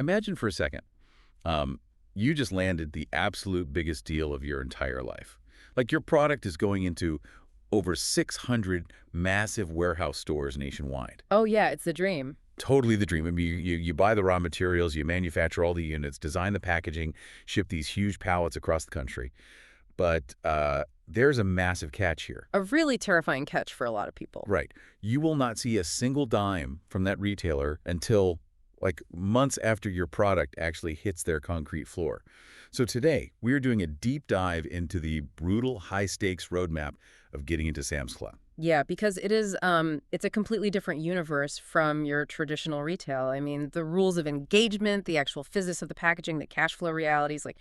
Imagine for a second, you just landed the absolute biggest deal of your entire life. Like your product is going into over 600 massive warehouse stores nationwide. Oh, yeah, it's the dream. Totally the dream. I mean, you buy the raw materials, you manufacture all the units, design the packaging, ship these huge pallets across the country. But there's a massive catch here. A really terrifying catch for a lot of people. Right. You will not see a single dime from that retailer until like months after your product actually hits their concrete floor. So today, we're doing a deep dive into the brutal high-stakes roadmap of getting into Sam's Club. Yeah, because it's a completely different universe from your traditional retail. I mean, the rules of engagement, the actual physics of the packaging, the cash flow realities, like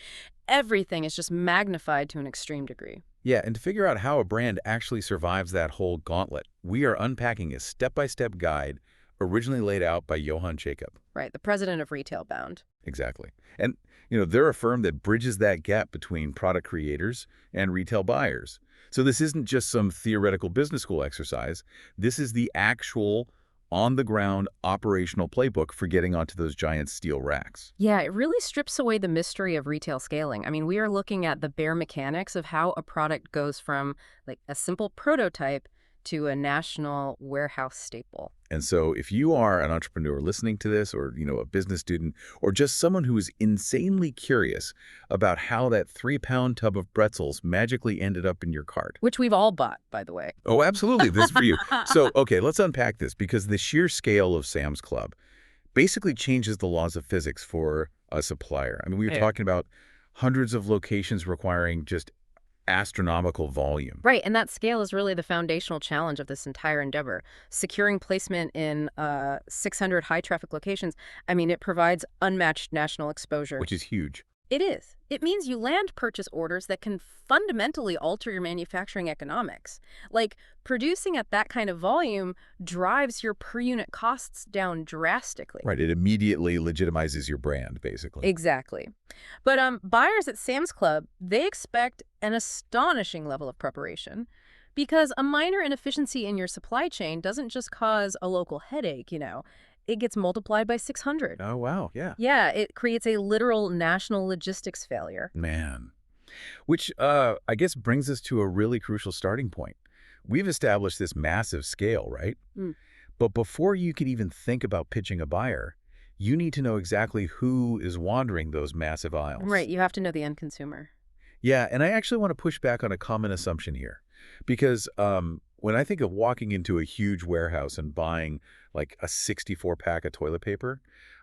everything is just magnified to an extreme degree. Yeah, and to figure out how a brand actually survives that whole gauntlet, we are unpacking a step-by-step guide originally laid out by Johann Jacob. Right, the president of Retailbound. Exactly. And, they're a firm that bridges that gap between product creators and retail buyers. So this isn't just some theoretical business school exercise. This is the actual, on-the-ground, operational playbook for getting onto those giant steel racks. Yeah, it really strips away the mystery of retail scaling. I mean, we are looking at the bare mechanics of how a product goes from, like, a simple prototype to a national warehouse staple. And so if you are an entrepreneur listening to this or, a business student or just someone who is insanely curious about how that 3-pound tub of pretzels magically ended up in your cart. Which we've all bought, by the way. Oh, absolutely. This is for you. So, okay, let's unpack this because the sheer scale of Sam's Club basically changes the laws of physics for a supplier. I mean, we were talking about hundreds of locations requiring just astronomical volume. Right, and that scale is really the foundational challenge of this entire endeavor. Securing placement in 600 high-traffic locations, I mean, it provides unmatched national exposure. Which is huge. It is. It means you land purchase orders that can fundamentally alter your manufacturing economics. Like, producing at that kind of volume drives your per-unit costs down drastically. Right. It immediately legitimizes your brand, basically. Exactly. But buyers at Sam's Club, they expect an astonishing level of preparation because a minor inefficiency in your supply chain doesn't just cause a local headache, It gets multiplied by 600. Oh, wow. Yeah. Yeah, it creates a literal national logistics failure. Man. Which, I guess, brings us to a really crucial starting point. We've established this massive scale, right? Mm. But before you can even think about pitching a buyer, you need to know exactly who is wandering those massive aisles. Right, you have to know the end consumer. Yeah, and I actually want to push back on a common assumption here. Because when I think of walking into a huge warehouse and buying like a 64-pack of toilet paper,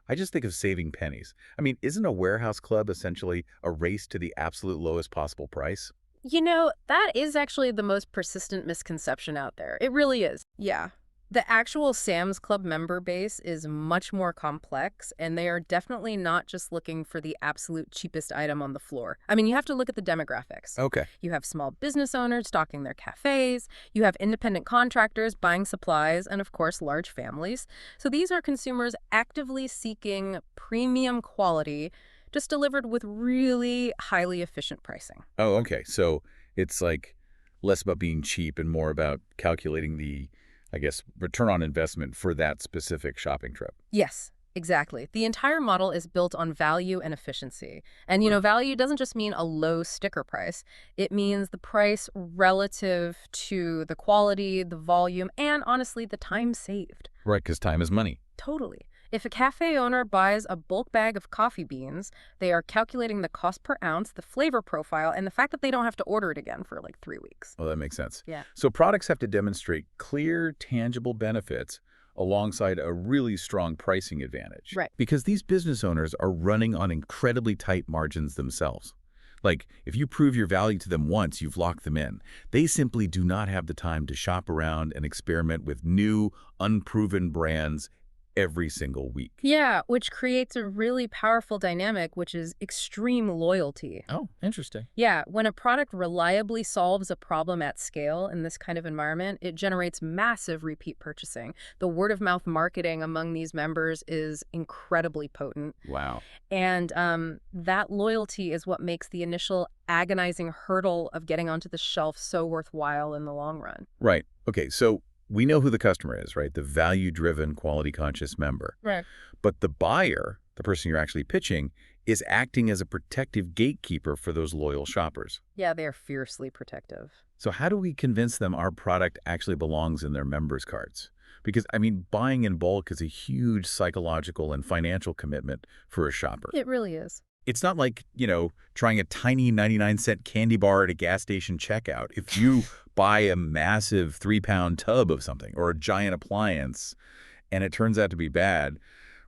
I just think of saving pennies. I mean, isn't a warehouse club essentially a race to the absolute lowest possible price? That is actually the most persistent misconception out there. It really is. Yeah. The actual Sam's Club member base is much more complex, and they are definitely not just looking for the absolute cheapest item on the floor. I mean, you have to look at the demographics. Okay. You have small business owners stocking their cafes, you have independent contractors buying supplies, and of course, large families. So these are consumers actively seeking premium quality, just delivered with really highly efficient pricing. Oh, okay. So it's like less about being cheap and more about calculating the, I guess, return on investment for that specific shopping trip. Yes, exactly. The entire model is built on value and efficiency. And, value doesn't just mean a low sticker price. It means the price relative to the quality, the volume, and honestly, the time saved. Right, because time is money. Totally. If a cafe owner buys a bulk bag of coffee beans, they are calculating the cost per ounce, the flavor profile, and the fact that they don't have to order it again for like 3 weeks. Oh, that makes sense. Yeah. So products have to demonstrate clear, tangible benefits alongside a really strong pricing advantage. Right. Because these business owners are running on incredibly tight margins themselves. Like, if you prove your value to them once, you've locked them in. They simply do not have the time to shop around and experiment with new, unproven brands every single week. Yeah, which creates a really powerful dynamic, which is extreme loyalty. Oh, interesting. Yeah, when a product reliably solves a problem at scale in this kind of environment, it generates massive repeat purchasing. The word-of-mouth marketing among these members is incredibly potent. Wow. And that loyalty is what makes the initial agonizing hurdle of getting onto the shelf so worthwhile in the long run. Right. Okay, so we know who the customer is, right? The value-driven, quality-conscious member. Right. But the buyer, the person you're actually pitching, is acting as a protective gatekeeper for those loyal shoppers. Yeah, they are fiercely protective. So how do we convince them our product actually belongs in their members' carts? Because, I mean, buying in bulk is a huge psychological and financial commitment for a shopper. It really is. It's not like, trying a tiny 99-cent candy bar at a gas station checkout. If you buy a massive 3-pound tub of something or a giant appliance and it turns out to be bad,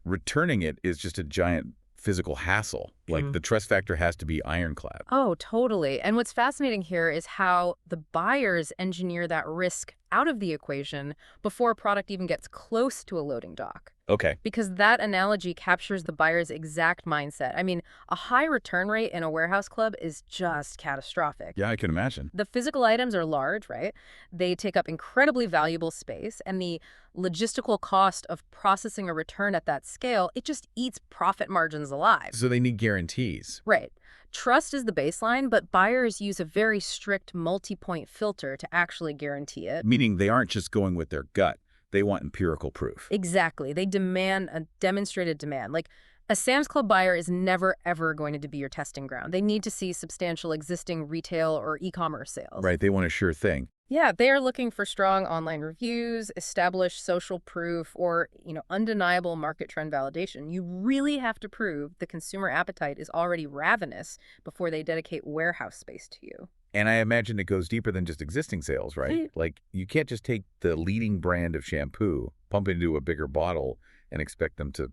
returning it is just a giant physical hassle. Like, the trust factor has to be ironclad. Oh, totally. And what's fascinating here is how the buyers engineer that risk out of the equation before a product even gets close to a loading dock. Okay. Because that analogy captures the buyer's exact mindset. I mean, a high return rate in a warehouse club is just catastrophic. Yeah, I can imagine. The physical items are large, right? They take up incredibly valuable space, and the logistical cost of processing a return at that scale, it just eats profit margins alive. So they need guarantees. Right. Trust is the baseline, but buyers use a very strict multi-point filter to actually guarantee it. Meaning they aren't just going with their gut. They want empirical proof. Exactly. They demand a demonstrated demand. Like, a Sam's Club buyer is never, ever going to be your testing ground. They need to see substantial existing retail or e-commerce sales. Right. They want a sure thing. Yeah, they are looking for strong online reviews, established social proof, or, undeniable market trend validation. You really have to prove the consumer appetite is already ravenous before they dedicate warehouse space to you. And I imagine it goes deeper than just existing sales, right? Like, you can't just take the leading brand of shampoo, pump it into a bigger bottle, and expect them to,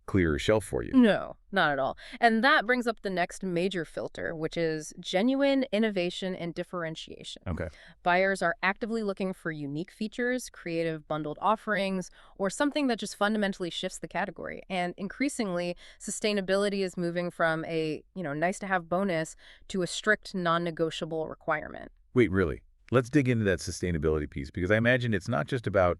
clear a shelf for you. No, not at all. And that brings up the next major filter, which is genuine innovation and differentiation. Okay. Buyers are actively looking for unique features, creative bundled offerings, or something that just fundamentally shifts the category. And increasingly, sustainability is moving from a, nice-to-have bonus to a strict non-negotiable requirement. Wait, really? Let's dig into that sustainability piece, because I imagine it's not just about,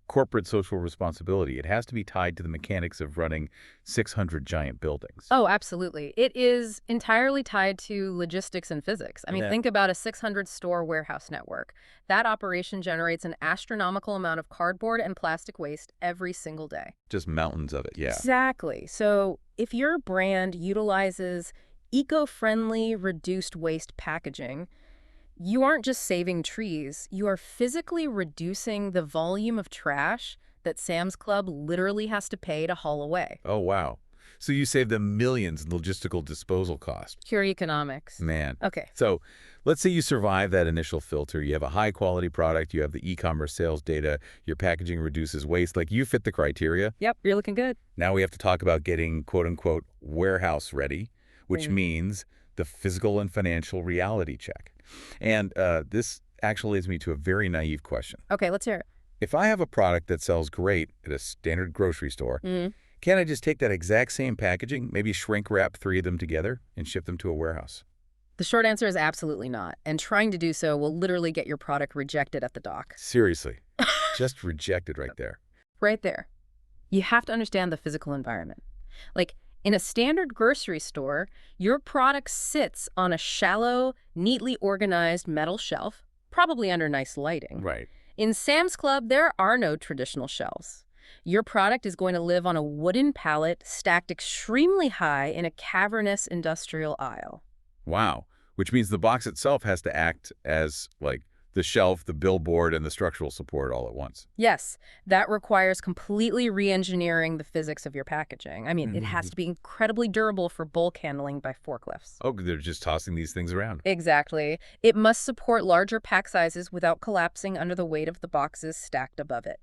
corporate social responsibility. It has to be tied to the mechanics of running 600 giant buildings. Oh, absolutely. It is entirely tied to logistics and physics. I mean, think about a 600-store warehouse network. That operation generates an astronomical amount of cardboard and plastic waste every single day. Just mountains of it, yeah. Exactly. So if your brand utilizes eco-friendly, reduced waste packaging, you aren't just saving trees, you are physically reducing the volume of trash that Sam's Club literally has to pay to haul away. Oh, wow. So you save them millions in logistical disposal costs. Pure economics. Man. Okay. So let's say you survive that initial filter. You have a high-quality product. You have the e-commerce sales data. Your packaging reduces waste. You fit the criteria. Yep, you're looking good. Now we have to talk about getting, quote-unquote, warehouse ready, which means the physical and financial reality check. And this actually leads me to a very naive question. Okay, let's hear it. If I have a product that sells great at a standard grocery store, can't I just take that exact same packaging, maybe shrink wrap 3 of them together, and ship them to a warehouse? The short answer is absolutely not. And trying to do so will literally get your product rejected at the dock. Seriously. Just rejected right there. Right there. You have to understand the physical environment. In a standard grocery store, your product sits on a shallow, neatly organized metal shelf, probably under nice lighting. Right. In Sam's Club, there are no traditional shelves. Your product is going to live on a wooden pallet stacked extremely high in a cavernous industrial aisle. Wow. Which means the box itself has to act as, the shelf, the billboard, and the structural support all at once. Yes, that requires completely re-engineering the physics of your packaging. I mean, it has to be incredibly durable for bulk handling by forklifts. Oh, they're just tossing these things around. Exactly. It must support larger pack sizes without collapsing under the weight of the boxes stacked above it.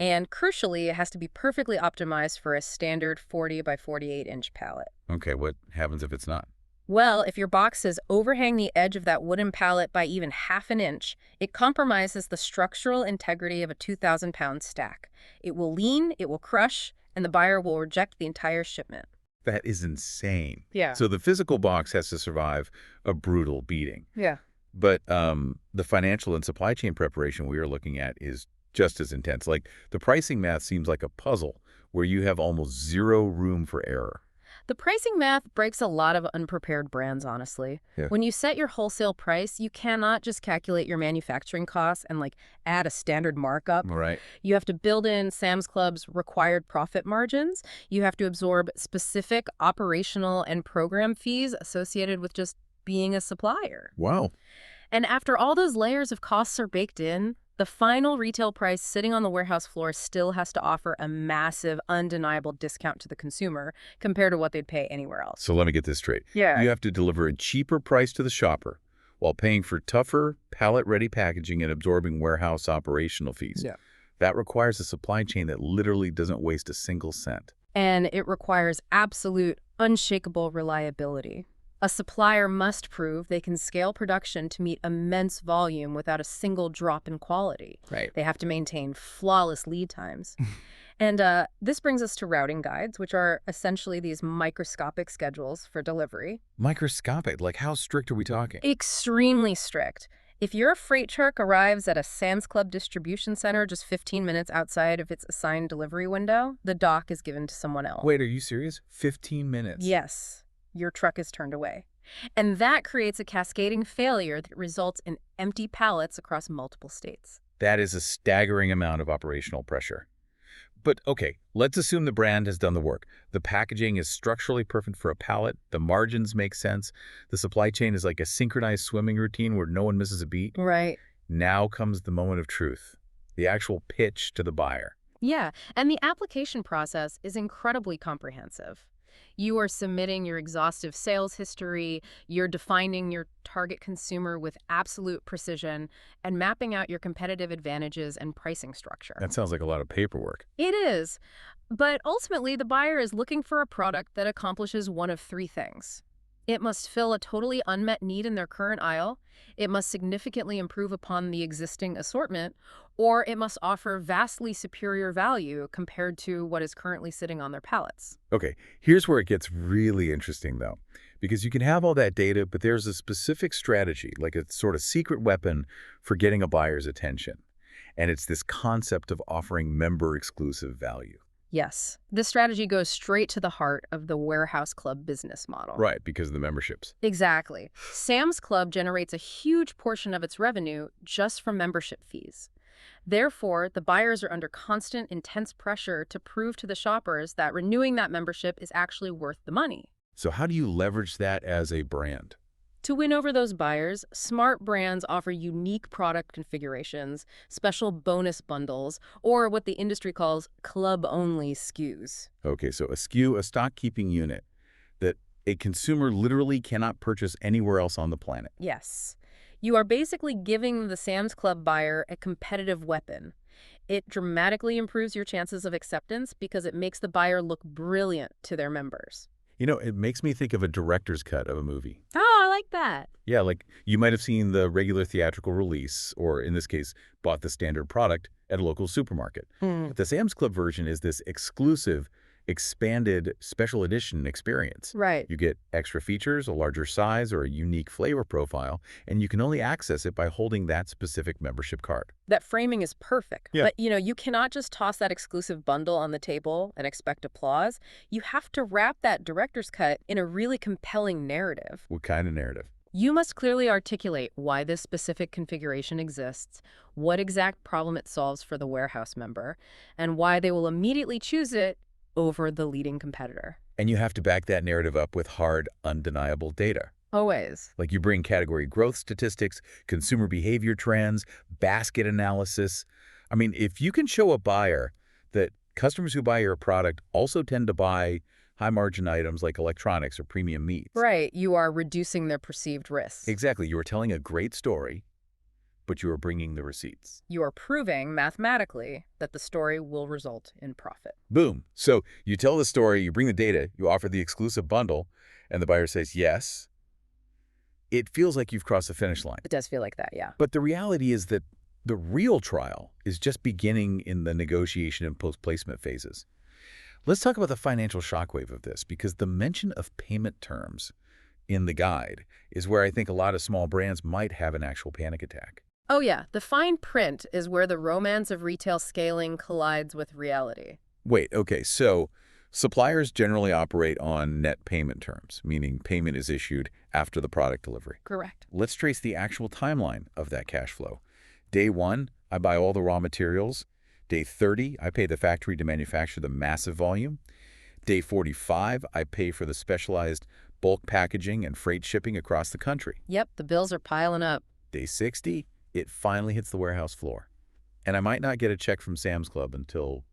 And crucially, it has to be perfectly optimized for a standard 40 by 48-inch pallet. Okay, what happens if it's not? Well, if your boxes overhang the edge of that wooden pallet by even half an inch, it compromises the structural integrity of a 2,000-pound stack. It will lean, it will crush, and the buyer will reject the entire shipment. That is insane. Yeah. So the physical box has to survive a brutal beating. Yeah. But the financial and supply chain preparation we are looking at is just as intense. The pricing math seems like a puzzle where you have almost zero room for error. The pricing math breaks a lot of unprepared brands, honestly. Yeah. When you set your wholesale price, you cannot just calculate your manufacturing costs and add a standard markup. Right. You have to build in Sam's Club's required profit margins. You have to absorb specific operational and program fees associated with just being a supplier. Wow. And after all those layers of costs are baked in, the final retail price sitting on the warehouse floor still has to offer a massive, undeniable discount to the consumer compared to what they'd pay anywhere else. So let me get this straight. Yeah. You have to deliver a cheaper price to the shopper while paying for tougher, pallet-ready packaging and absorbing warehouse operational fees. Yeah. That requires a supply chain that literally doesn't waste a single cent. And it requires absolute, unshakable reliability. A supplier must prove they can scale production to meet immense volume without a single drop in quality. Right. They have to maintain flawless lead times. And this brings us to routing guides, which are essentially these microscopic schedules for delivery. Microscopic? Like how strict are we talking? Extremely strict. If your freight truck arrives at a Sam's Club distribution center just 15 minutes outside of its assigned delivery window, the dock is given to someone else. Wait, are you serious? 15 minutes? Yes. Your truck is turned away. And that creates a cascading failure that results in empty pallets across multiple states. That is a staggering amount of operational pressure. But okay, let's assume the brand has done the work. The packaging is structurally perfect for a pallet. The margins make sense. The supply chain is like a synchronized swimming routine where no one misses a beat. Right. Now comes the moment of truth, the actual pitch to the buyer. Yeah, and the application process is incredibly comprehensive. You are submitting your exhaustive sales history, you're defining your target consumer with absolute precision, and mapping out your competitive advantages and pricing structure. That sounds like a lot of paperwork. It is. But ultimately, the buyer is looking for a product that accomplishes one of three things. It must fill a totally unmet need in their current aisle, it must significantly improve upon the existing assortment, or it must offer vastly superior value compared to what is currently sitting on their pallets. Okay, here's where it gets really interesting, though, because you can have all that data, but there's a specific strategy, like a sort of secret weapon for getting a buyer's attention. And it's this concept of offering member-exclusive value. Yes, this strategy goes straight to the heart of the warehouse club business model. Right, because of the memberships. Exactly. Sam's Club generates a huge portion of its revenue just from membership fees. Therefore, the buyers are under constant, intense pressure to prove to the shoppers that renewing that membership is actually worth the money. So how do you leverage that as a brand? To win over those buyers, smart brands offer unique product configurations, special bonus bundles, or what the industry calls club-only SKUs. Okay, so a SKU, a stock-keeping unit, that a consumer literally cannot purchase anywhere else on the planet. Yes. You are basically giving the Sam's Club buyer a competitive weapon. It dramatically improves your chances of acceptance because it makes the buyer look brilliant to their members. You know, it makes me think of a director's cut of a movie. Oh, I like that. Yeah, like you might have seen the regular theatrical release, or in this case, bought the standard product at a local supermarket. But the Sam's Club version is this exclusive, expanded special edition experience. Right. You get extra features, a larger size, or a unique flavor profile, and you can only access it by holding that specific membership card. That framing is perfect. Yeah. But, you cannot just toss that exclusive bundle on the table and expect applause. You have to wrap that director's cut in a really compelling narrative. What kind of narrative? You must clearly articulate why this specific configuration exists, what exact problem it solves for the warehouse member, and why they will immediately choose it over the leading competitor. And you have to back that narrative up with hard, undeniable data. Always. Like you bring category growth statistics, consumer behavior trends, basket analysis. I mean, if you can show a buyer that customers who buy your product also tend to buy high-margin items like electronics or premium meats. Right. You are reducing their perceived risks. Exactly. You are telling a great story, but you are bringing the receipts. You are proving mathematically that the story will result in profit. Boom. So you tell the story, you bring the data, you offer the exclusive bundle, and the buyer says yes. It feels like you've crossed the finish line. It does feel like that, yeah. But the reality is that the real trial is just beginning in the negotiation and post-placement phases. Let's talk about the financial shockwave of this, because the mention of payment terms in the guide is where I think a lot of small brands might have an actual panic attack. Oh yeah, the fine print is where the romance of retail scaling collides with reality. Wait, okay, so Suppliers generally operate on net payment terms, meaning payment is issued after the product delivery. Correct. Let's trace the actual timeline of that cash flow. Day 1, I buy all the raw materials. Day 30, I pay the factory to manufacture the massive volume. Day 45, I pay for the specialized bulk packaging and freight shipping across the country. Yep, the bills are piling up. Day 60, it finally hits the warehouse floor. And I might not get a check from Sam's Club until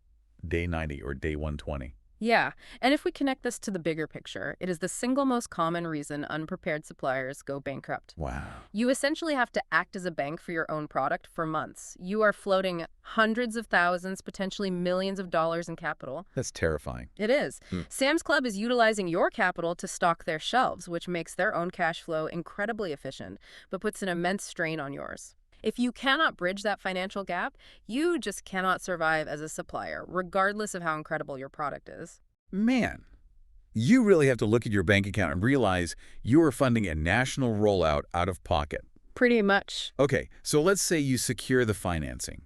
day 90 or day 120. Yeah, and if we connect this to the bigger picture, it is the single most common reason unprepared suppliers go bankrupt. Wow. You essentially have to act as a bank for your own product for months. You are floating hundreds of thousands, potentially millions of dollars in capital. That's terrifying. It is. Sam's Club is utilizing your capital to stock their shelves, which makes their own cash flow incredibly efficient, but puts an immense strain on yours. If you cannot bridge that financial gap, you just cannot survive as a supplier, regardless of how incredible your product is. Man, you really have to look at your bank account and realize you are funding a national rollout out of pocket. Pretty much. Okay, so let's say you secure the financing.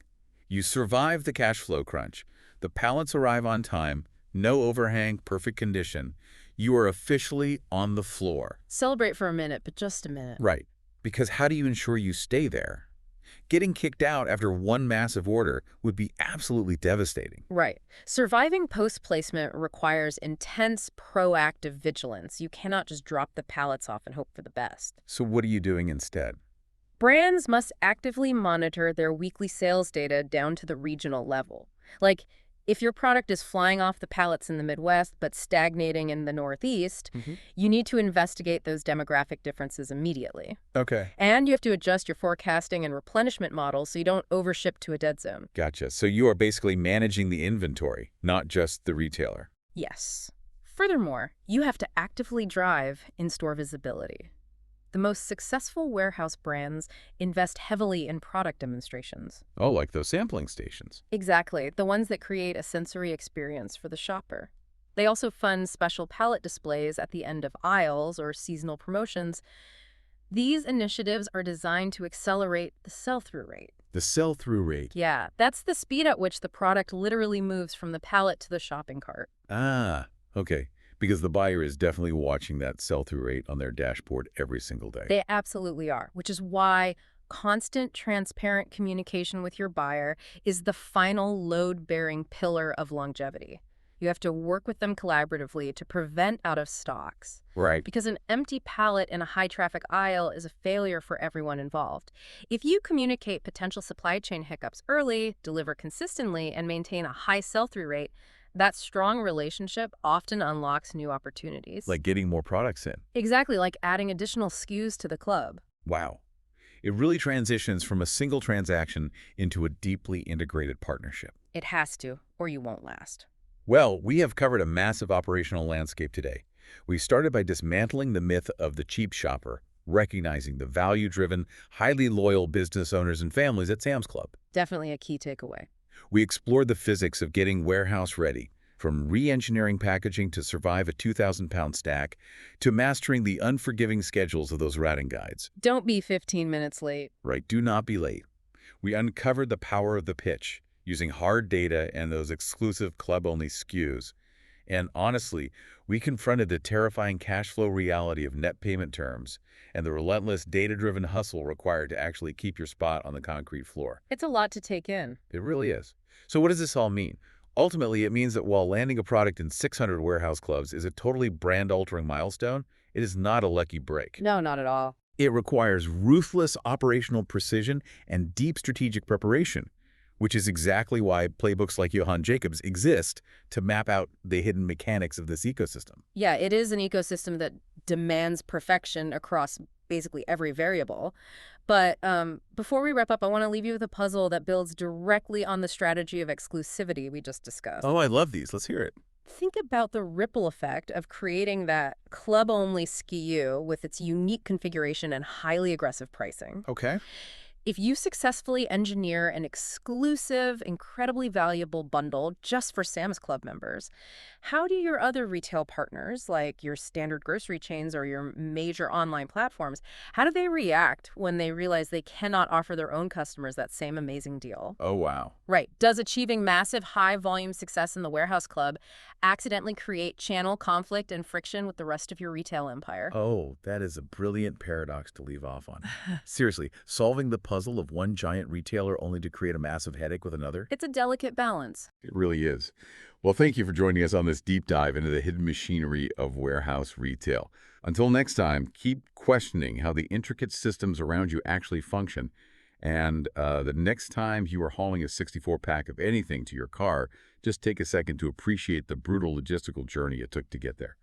You survive the cash flow crunch. The pallets arrive on time, no overhang, perfect condition. You are officially on the floor. Celebrate for a minute, but just a minute. Right, because how do you ensure you stay there? Getting kicked out after one massive order would be absolutely devastating. Right. Surviving post-placement requires intense, proactive vigilance. You cannot just drop the pallets off and hope for the best. So what are you doing instead? Brands must actively monitor their weekly sales data down to the regional level. Like, if your product is flying off the pallets in the Midwest but stagnating in the Northeast, you need to investigate those demographic differences immediately. Okay. And you have to adjust your forecasting and replenishment models so you don't overship to a dead zone. Gotcha. So you are basically managing the inventory, not just the retailer. Yes. Furthermore, you have to actively drive in-store visibility. The most successful warehouse brands invest heavily in product demonstrations. Oh, like those sampling stations. Exactly, the ones that create a sensory experience for the shopper. They also fund special pallet displays at the end of aisles or seasonal promotions. These initiatives are designed to accelerate the sell-through rate. The sell-through rate. Yeah, that's the speed at which the product literally moves from the pallet to the shopping cart. Ah, okay. Because the buyer is definitely watching that sell-through rate on their dashboard every single day. They absolutely are, which is why constant, transparent communication with your buyer is the final load-bearing pillar of longevity. You have to work with them collaboratively to prevent out of stocks. Right. Because an empty pallet in a high-traffic aisle is a failure for everyone involved. If you communicate potential supply chain hiccups early, deliver consistently, and maintain a high sell-through rate, that strong relationship often unlocks new opportunities. Like getting more products in. Exactly, like adding additional SKUs to the club. Wow. It really transitions from a single transaction into a deeply integrated partnership. It has to, or you won't last. Well, we have covered a massive operational landscape today. We started by dismantling the myth of the cheap shopper, recognizing the value-driven, highly loyal business owners and families at Sam's Club. Definitely a key takeaway. We explored the physics of getting warehouse ready, from re-engineering packaging to survive a 2,000-pound stack, to mastering the unforgiving schedules of those routing guides. Don't be 15 minutes late. Right, do not be late. We uncovered the power of the pitch, using hard data and those exclusive club-only SKUs. And honestly, we confronted the terrifying cash flow reality of net payment terms and the relentless data-driven hustle required to actually keep your spot on the concrete floor. It's a lot to take in. It really is. So what does this all mean? Ultimately, it means that while landing a product in 600 warehouse clubs is a totally brand-altering milestone, it is not a lucky break. No, not at all. It requires ruthless operational precision and deep strategic preparation, which is exactly why playbooks like Johann Jacobs exist to map out the hidden mechanics of this ecosystem. Yeah, it is an ecosystem that demands perfection across basically every variable. But before we wrap up, I want to leave you with a puzzle that builds directly on the strategy of exclusivity we just discussed. Oh, I love these. Let's hear it. Think about the ripple effect of creating that club-only SKU with its unique configuration and highly aggressive pricing. Okay. If you successfully engineer an exclusive, incredibly valuable bundle just for Sam's Club members, how do your other retail partners, like your standard grocery chains or your major online platforms, how do they react when they realize they cannot offer their own customers that same amazing deal? Oh, wow. Right. Does achieving massive high volume success in the warehouse club accidentally create channel conflict and friction with the rest of your retail empire? Oh, that is a brilliant paradox to leave off on. Seriously, solving the puzzle of one giant retailer only to create a massive headache with another? It's a delicate balance. It really is. Well, thank you for joining us on this deep dive into the hidden machinery of warehouse retail. Until next time, keep questioning how the intricate systems around you actually function. And the next time you are hauling a 64-pack of anything to your car, just take a second to appreciate the brutal logistical journey it took to get there.